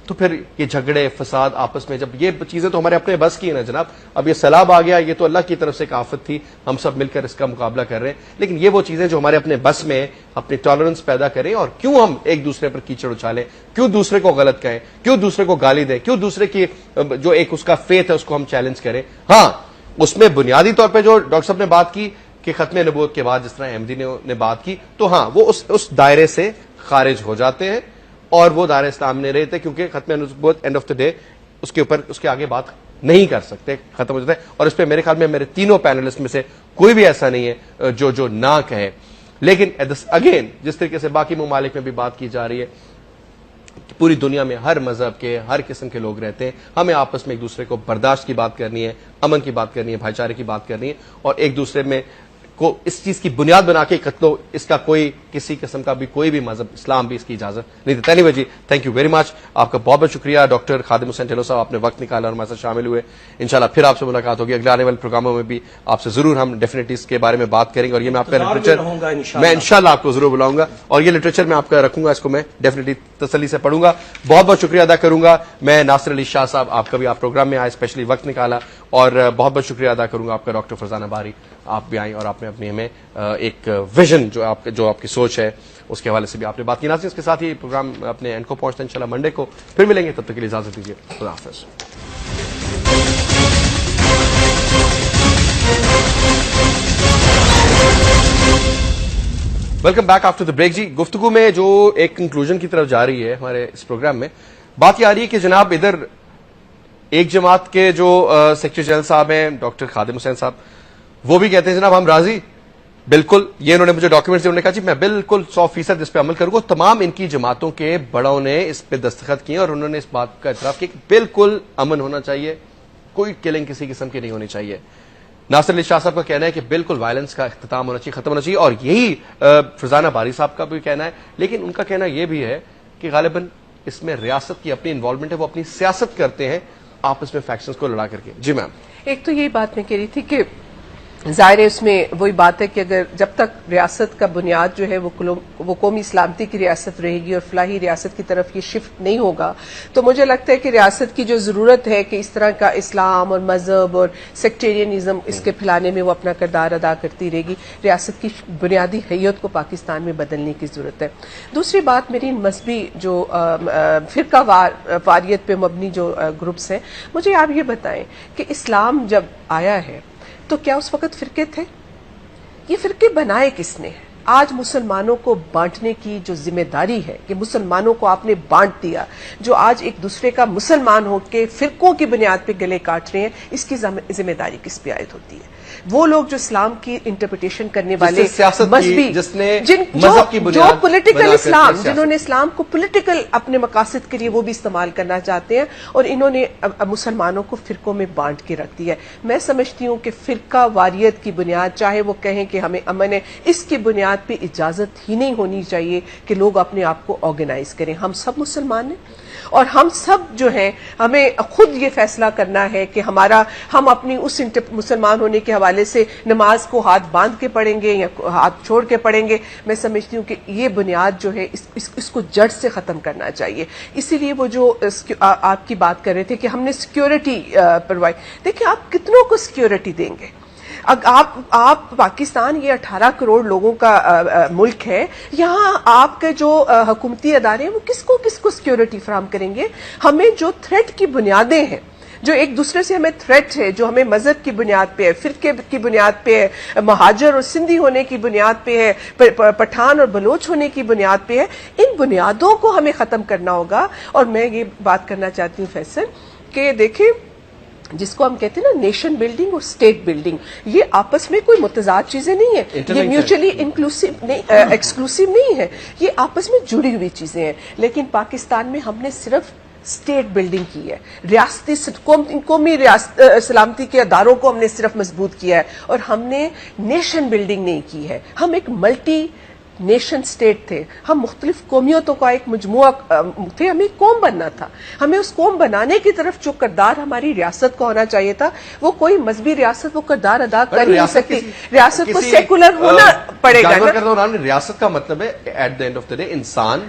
تو پھر یہ جھگڑے فساد آپس میں، جب یہ چیزیں تو ہمارے اپنے بس کی ہیں نا جناب. اب یہ سیلاب آ گیا، یہ تو اللہ کی طرف سے ایک آفت تھی، ہم سب مل کر اس کا مقابلہ کر رہے ہیں، لیکن یہ وہ چیزیں جو ہمارے اپنے بس میں اپنی ٹالرنس پیدا کریں، اور کیوں ہم ایک دوسرے پر کیچڑ اچھالیں، کیوں دوسرے کو غلط کہیں، کیوں دوسرے کو گالی دیں، کیوں دوسرے کی جو ایک اس کا فیتھ ہے اس کو ہم چیلنج کریں. ہاں اس میں بنیادی طور پہ جو ڈاکٹر صاحب نے بات کی کہ ختم نبوت کے بعد جس طرح احمدی نے بات کی، تو ہاں وہ اس دائرے سے خارج ہو جاتے ہیں اور وہ دائرہ اسلام نہیں رہتے، کیونکہ ختم نبوت اینڈ آف دا ڈے اس کے اوپر اس کے آگے بات نہیں کر سکتے، ختم ہو جاتا ہے. اور اس پہ میرے خیال میں میرے تینوں پینلسٹ میں سے کوئی بھی ایسا نہیں ہے جو نہ کہے. لیکن اگین جس طریقے سے باقی ممالک میں بھی بات کی جا رہی ہے کہ پوری دنیا میں ہر مذہب کے ہر قسم کے لوگ رہتے ہیں، ہمیں آپس میں ایک دوسرے کو برداشت کی بات کرنی ہے، امن کی بات کرنی ہے، بھائی چارے کی بات کرنی ہے، اور ایک دوسرے میں کو اس چیز کی بنیاد بنا کے قتل و اس کا کوئی کسی قسم کا بھی کوئی بھی مذہب اسلام بھی اس کی اجازت نہیں دیتا. اینی وے جی تھینک یو ویری مچ، آپ کا بہت بہت شکریہ ڈاکٹر خادم حسین ڈھیلو صاحب، آپ نے وقت نکالا اور ہمارے ساتھ شامل ہوئے. انشاءاللہ پھر آپ سے ملاقات ہوگی اگلے آنے والے پروگراموں میں بھی آپ سے ضرور ہم ڈیفینیٹلی اس کے بارے میں بات کریں گے. اور یہ میں آپ کا لٹریچر میں انشاءاللہ آپ کو ضرور بلاؤں گا، اور یہ لٹریچر میں آپ کا رکھوں گا، اس کو میں ڈیفینیٹلی تسلی سے پڑھوں گا. بہت بہت شکریہ ادا کروں گا میں ناصر علی شاہ صاحب، آپ کا بھی آپ پروگرام میں آئے، اسپیشلی وقت نکالا، اور بہت بہت شکریہ ادا کروں گا آپ کا ڈاکٹر فرزانہ باری، آپ بھی آئیں اور آپ نے اپنی ہمیں ایک ویژن جو آپ کی سوچ ہے اس کے حوالے سے بھی آپ نے بات کی. ناظرین اس کے ساتھ ہی پروگرام اپنے اینڈ کو پہنچتا ہے، انشاءاللہ منڈے کو پھر ملیں گے، تب تک کے لیے اجازت دیجیے، خدا حافظ. Welcome back after the break. جی گفتگو میں جو ایک کنکلوژن کی طرف جا رہی ہے ہمارے اس پروگرام میں، بات یہ آ رہی ہے کہ جناب ادھر ایک جماعت کے جو سیکرٹری جنرل صاحب ہیں ڈاکٹر خادم حسین صاحب، وہ بھی کہتے ہیں جناب ہم راضی، بالکل یہ انہوں نے مجھے ڈاکیومنٹس انہوں نے کہا جی میں بالکل 100% اس پہ عمل کروں گا. تمام ان کی جماعتوں کے بڑوں نے اس پہ دستخط کیے اور انہوں نے اس بات کا اعتراف کیا کہ بالکل امن ہونا چاہیے، کوئی کلنگ کسی قسم کی نہیں ہونی چاہیے. ناصر علی شاہ صاحب کا کہنا ہے کہ بالکل وائلنس کا اختتام ہونا چاہیے، ختم ہونا چاہیے، اور یہی فرزانہ باری صاحب کا بھی کہنا ہے. لیکن ان کا کہنا یہ بھی ہے کہ غالباً اس میں ریاست کی اپنی انوالومنٹ ہے، وہ اپنی سیاست کرتے ہیں آپس میں فیکشنز کو لڑا کر کے. جی میم. ایک تو یہی بات میں کہہ رہی تھی کہ ظاہر ہے اس میں وہی بات ہے کہ اگر جب تک ریاست کا بنیاد جو ہے وہ قومی سلامتی کی ریاست رہے گی اور فلاحی ریاست کی طرف یہ شفٹ نہیں ہوگا، تو مجھے لگتا ہے کہ ریاست کی جو ضرورت ہے کہ اس طرح کا اسلام اور مذہب اور سیکٹیرینزم اس کے پھیلانے میں وہ اپنا کردار ادا کرتی رہے گی. ریاست کی بنیادی حیت کو پاکستان میں بدلنے کی ضرورت ہے. دوسری بات میری مذہبی جو فرقہ واریت پہ مبنی جو گروپس ہیں، مجھے آپ یہ بتائیں کہ اسلام جب آیا ہے تو کیا اس وقت فرقے تھے؟ یہ فرقے بنائے کس نے؟ آج مسلمانوں کو بانٹنے کی جو ذمہ داری ہے کہ مسلمانوں کو آپ نے بانٹ دیا، جو آج ایک دوسرے کا مسلمان ہو کے فرقوں کی بنیاد پہ گلے کاٹ رہے ہیں، اس کی ذمہ داری کس پہ عائد ہوتی ہے؟ وہ لوگ جو اسلام کی انٹرپریٹیشن کرنے والے مذہبی جو پولیٹیکل اسلام، جنہوں نے اسلام کو پولیٹیکل اپنے مقاصد کے لیے وہ بھی استعمال کرنا چاہتے ہیں، اور انہوں نے مسلمانوں کو فرقوں میں بانٹ کے رکھ دیا ہے. میں سمجھتی ہوں کہ فرقہ واریت کی بنیاد، چاہے وہ کہیں کہ ہمیں امن ہے، اس کی بنیاد پہ اجازت ہی نہیں ہونی چاہیے کہ لوگ اپنے آپ کو آرگنائز کریں. ہم سب مسلمان ہیں اور ہم سب جو ہیں ہمیں خود یہ فیصلہ کرنا ہے کہ ہم اپنی اس مسلمان ہونے کے حوالے سے نماز کو ہاتھ باندھ کے پڑھیں گے یا ہاتھ چھوڑ کے پڑھیں گے. میں سمجھتی ہوں کہ یہ بنیاد جو ہے اس کو جڑ سے ختم کرنا چاہیے. اسی لیے وہ جو آپ کی بات کر رہے تھے کہ ہم نے سیکیورٹی پرووائڈ، دیکھیں آپ کتنوں کو سیکیورٹی دیں گے؟ آپ پاکستان یہ 18 کروڑ لوگوں کا ملک ہے، یہاں آپ کے جو حکومتی ادارے ہیں وہ کس کو سیکیورٹی فراہم کریں گے؟ ہمیں جو تھریٹ کی بنیادیں ہیں، جو ایک دوسرے سے ہمیں تھریٹ ہے، جو ہمیں مذہب کی بنیاد پہ ہے، فرقے کی بنیاد پہ ہے، مہاجر اور سندھی ہونے کی بنیاد پہ ہے، پٹھان اور بلوچ ہونے کی بنیاد پہ ہے، ان بنیادوں کو ہمیں ختم کرنا ہوگا. اور میں یہ بات کرنا چاہتی ہوں فیصل کہ دیکھیں، جس کو ہم کہتے ہیں نا نیشن بلڈنگ اور اسٹیٹ بلڈنگ، یہ آپس میں کوئی متضاد چیزیں نہیں ہیں، یہ میوچلی انکلوسیو نہیں، ایکسکلوسیو نہیں ہے، یہ آپس میں جڑی ہوئی چیزیں ہیں. لیکن پاکستان میں ہم نے صرف اسٹیٹ بلڈنگ کی ہے، ریاستی قومی سلامتی کے اداروں کو ہم نے صرف مضبوط کیا ہے، اور ہم نے نیشن بلڈنگ نہیں کی ہے. ہم ایک ملٹی نیشن سٹیٹ تھے، ہم مختلف قومیتوں کا ایک مجموعہ تھے، ہمیں ایک قوم بننا تھا. ہمیں اس قوم بنانے کی طرف جو کردار ہماری ریاست کا ہونا چاہیے تھا، وہ کوئی مذہبی ریاست وہ کردار ادا کر نہیں سکتی. ریاست کو سیکولر ہونا پڑے گا. ریاست کا مطلب ہے at the end of the day انسان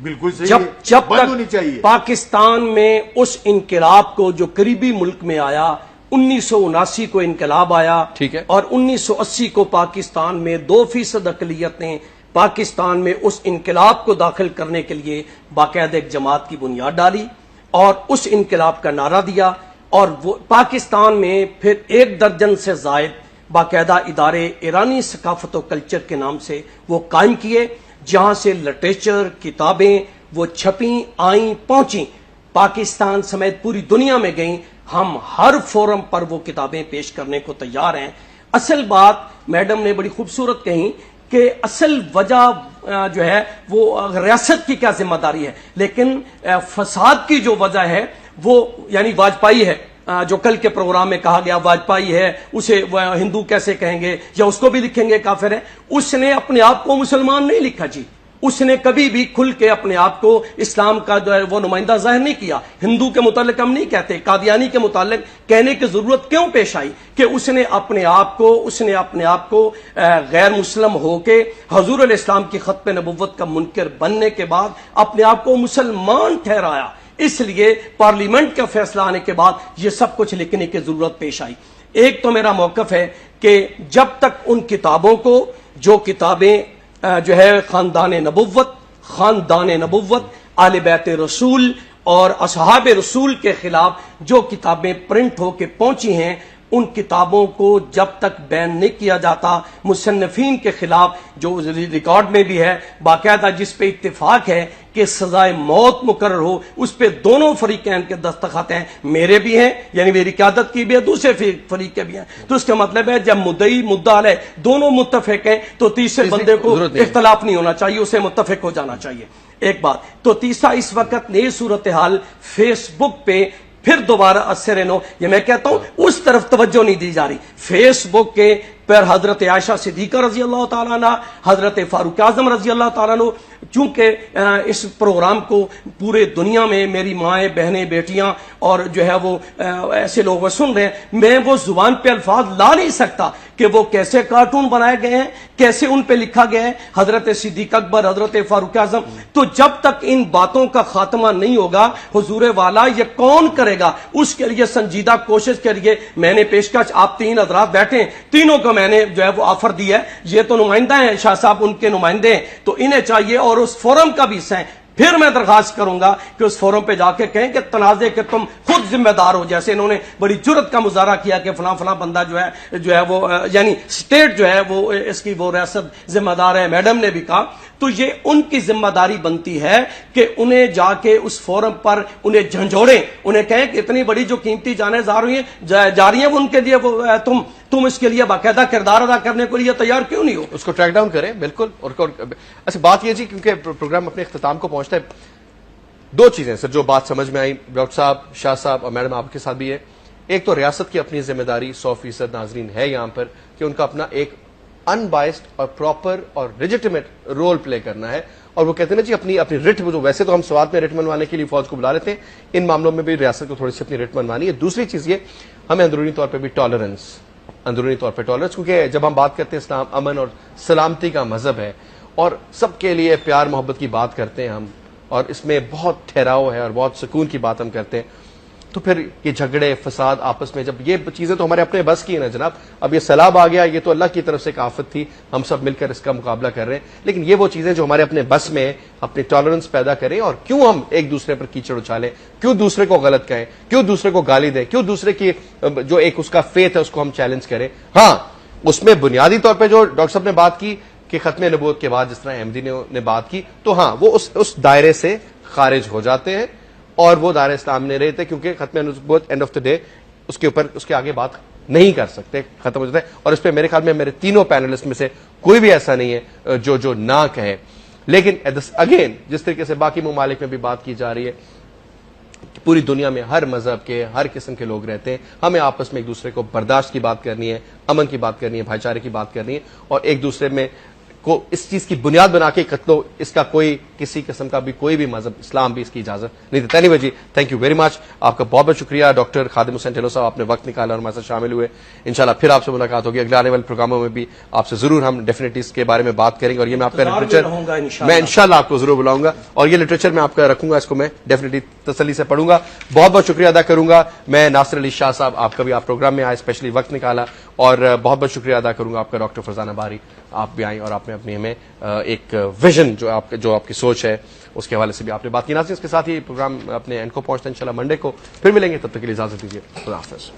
بالکل صحیح جب ہے، جب بند ہونی تک چاہیے۔ پاکستان میں اس انقلاب کو جو قریبی ملک میں آیا 1979 کو انقلاب آیا، ٹھیک ہے، اور 1980 کو پاکستان میں 2% اقلیت نے پاکستان میں اس انقلاب کو داخل کرنے کے لیے باقاعدہ ایک جماعت کی بنیاد ڈالی اور اس انقلاب کا نعرہ دیا، اور وہ پاکستان میں پھر 1 درجن سے زائد باقاعدہ ادارے ایرانی ثقافت و کلچر کے نام سے وہ قائم کیے، جہاں سے لٹریچر، کتابیں وہ چھپیں، آئیں، پہنچیں، پاکستان سمیت پوری دنیا میں گئیں۔ ہم ہر فورم پر وہ کتابیں پیش کرنے کو تیار ہیں۔ اصل بات میڈم نے بڑی خوبصورت کہی کہ اصل وجہ جو ہے وہ ریاست کی کیا ذمہ داری ہے، لیکن فساد کی جو وجہ ہے وہ یعنی واجپائی ہے، جو کل کے پروگرام میں کہا گیا واجپائی ہے، اسے ہندو کیسے کہیں گے یا اس کو بھی لکھیں گے کافر ہے۔ اس نے اپنے آپ کو مسلمان نہیں لکھا جی، اس نے کبھی بھی کھل کے اپنے آپ کو اسلام کا جو ہے وہ نمائندہ ظاہر نہیں کیا۔ ہندو کے متعلق ہم نہیں کہتے، قادیانی کے متعلق کہنے کی ضرورت کیوں پیش آئی کہ اس نے اپنے آپ کو غیر مسلم ہو کے حضور علیہ السلام کی ختم نبوت کا منکر بننے کے بعد اپنے آپ کو مسلمان ٹھہرایا، اس لیے پارلیمنٹ کا فیصلہ آنے کے بعد یہ سب کچھ لکھنے کی ضرورت پیش آئی۔ ایک تو میرا موقف ہے کہ جب تک ان کتابوں کو جو کتابیں جو ہے خاندان نبوت، آل بیت رسول اور اصحاب رسول کے خلاف جو کتابیں پرنٹ ہو کے پہنچی ہیں، ان کتابوں کو جب تک بین نہیں کیا جاتا، مصنفین کے خلاف جو ریکارڈ میں بھی ہے باقاعدہ جس پہ اتفاق ہے کہ سزائے موت مقرر ہو، اس پہ دونوں فریقین کے دستخط ہیں، میرے بھی ہیں یعنی میری قیادت کی بھی ہے، دوسرے فریق کے بھی ہیں۔ تو اس کا مطلب ہے جب مدعی مدعا علیہ دونوں متفق ہیں تو تیسرے بندے کو اختلاف نہیں ہونا چاہیے، اسے متفق ہو جانا چاہیے۔ ایک بات تو تیسرا، اس وقت نئی صورتحال فیس بک پہ پھر دوبارہ اثر نو، یہ میں کہتا ہوں اس طرف توجہ نہیں دی جا رہی۔ فیس بک کے پر حضرت عائشہ صدیقہ رضی اللہ تعالیٰ عنہ، حضرت فاروق اعظم رضی اللہ تعالیٰ عنہ، چونکہ اس پروگرام کو پورے دنیا میں میری مائیں، بہنیں، بیٹیاں اور جو ہے وہ ایسے لوگ سن رہے ہیں، میں وہ زبان پہ الفاظ لا نہیں سکتا کہ وہ کیسے کارٹون بنائے گئے ہیں، کیسے ان پہ لکھا گیا ہے حضرت صدیق اکبر، حضرت فاروق اعظم۔ تو جب تک ان باتوں کا خاتمہ نہیں ہوگا، حضور والا یہ کون کرے گا؟ اس کے لیے سنجیدہ کوشش کریے۔ میں نے پیشکش، آپ 3 حضرات بیٹھے، تینوں کو میں نے جو ہے وہ آفر دی ہے، یہ تو نمائندہ ہیں، شاہ صاحب ان کے نمائندے ہیں، تو انہیں چاہیے اور اس فورم کا بھی حصہ ہیں۔ پھر میں درخواست کروں گا کہ اس فورم پہ جا کے کہیں کہ تنازع کے تم خود ذمہ دار ہو، جیسے انہوں نے بڑی جرت کا مظاہرہ کیا کہ فلاں فلاں بندہ جو ہے وہ یعنی اسٹیٹ جو ہے وہ اس کی وہ ریاست ذمہ دار ہے، میڈم نے بھی کہا۔ تو یہ ان کی ذمہ داری بنتی ہے کہ انہیں جا کے اس فورم پر انہیں جھنجھوڑیں، انہیں کہیں کہ اتنی بڑی جو قیمتی جانیں جا رہی ہیں وہ ان کے لیے وہ تم اس کے لیے باقاعدہ کردار ادا کرنے کے لیے تیار کیوں نہیں ہو؟ اس کو ٹریک ڈاؤن کریں، بالکل۔ اور اچھا بات یہ جی، کیونکہ پروگرام اپنے اختتام کو پہنچتا ہے، 2 چیزیں سر جو بات سمجھ میں آئی ڈاکٹر صاحب، شاہ صاحب اور میڈم آپ کے ساتھ بھی ہے۔ ایک تو ریاست کی اپنی ذمہ داری 100% ناظرین ہے یہاں پر کہ ان کا اپنا ایک ان بائسڈ اور پراپر اور لیجیٹیمیٹ رول پلے کرنا ہے، اور وہ کہتے ہیں نا جی اپنی رٹ، جو ویسے تو ہم سوات میں رٹ منوانے کے لیے فوج کو بلا لیتے ہیں، ان معاملوں میں بھی ریاست کو تھوڑی سی اپنی رٹ منوانی ہے۔ دوسری چیز یہ، ہمیں اندرونی طور پہ بھی ٹالرنس، کیونکہ جب ہم بات کرتے ہیں اسلام امن اور سلامتی کا مذہب ہے اور سب کے لیے پیار محبت کی بات کرتے ہیں ہم، اور اس میں بہت ٹھہراؤ ہے اور بہت سکون کی بات ہم کرتے ہیں، تو پھر یہ جھگڑے فساد آپس میں، جب یہ چیزیں تو ہمارے اپنے بس کی ہیں نا جناب، اب یہ سیلاب آ گیا، یہ تو اللہ کی طرف سے ایک آفت تھی، ہم سب مل کر اس کا مقابلہ کر رہے ہیں، لیکن یہ وہ چیزیں جو ہمارے اپنے بس میں اپنی ٹالرنس پیدا کریں، اور کیوں ہم ایک دوسرے پر کیچڑ اچھالیں، کیوں دوسرے کو غلط کہیں، کیوں دوسرے کو گالی دیں، کیوں دوسرے کی جو ایک اس کا فیتھ ہے اس کو ہم چیلنج کریں۔ ہاں، اس میں بنیادی طور پہ جو ڈاکٹر صاحب نے بات کی کہ ختم نبوت کے بعد جس طرح احمدی نے بات کی، تو ہاں وہ اس دائرے سے خارج ہو جاتے ہیں اور وہ دائرہ اسلام نہیں رہتے، کیونکہ ختم نبوت اینڈ آف دا ڈے اس کے آگے بات نہیں کر سکتے، ختم ہو جاتا ہے۔ اور اس پہ میرے خیال میں میرے تینوں پینلسٹ میں سے کوئی بھی ایسا نہیں ہے جو نہ کہے۔ لیکن اگین جس طریقے سے باقی ممالک میں بھی بات کی جا رہی ہے، پوری دنیا میں ہر مذہب کے ہر قسم کے لوگ رہتے ہیں، ہمیں آپس میں ایک دوسرے کو برداشت کی بات کرنی ہے، امن کی بات کرنی ہے، بھائی چارے کی بات کرنی ہے، اور ایک دوسرے میں کو اس چیز کی بنیاد بنا کے قتل ہو، اس کا کوئی کسی قسم کا بھی کوئی بھی مذہب اسلام بھی اس کی اجازت نہیں دیتا. اینی وے جی تھینک یو ویری مچ، آپ کا بہت بہت شکریہ ڈاکٹر خادم حسین ڈھیلو صاحب، آپ نے وقت نکالا اور ہمارے ساتھ شامل ہوئے. انشاءاللہ پھر آپ سے ملاقات ہوگی اگلے آنے والے پروگراموں میں بھی آپ سے ضرور ہم ڈیفینیٹلی اس کے بارے میں بات کریں گے. اور یہ میں آپ کا لٹریچر میں انشاءاللہ آپ کو ضرور بلاؤں گا اور یہ لٹریچر میں آپ کا رکھوں گا، اس کو میں ڈیفینیٹلی تسلی سے پڑھوں گا. بہت بہت شکریہ ادا کروں گا میں ناصر علی شاہ صاحب، آپ کا بھی آپ پروگرام میں آئے، اسپیشلی وقت نکالا. اور بہت بہت شکریہ ادا کروں گا آپ کا ڈاکٹر فرزانہ باری، آپ بھی آئیں اور آپ نے اپنی ہمیں ایک ویژن جو آپ کی سوچ ہے اس کے حوالے سے بھی آپ نے بات کی. ناظرین اس کے ساتھ ہی پروگرام اپنے اینڈ کو پہنچتا ہے، انشاءاللہ منڈے کو پھر ملیں گے، تب تک کے لیے اجازت دیجیے. خدا حافظ.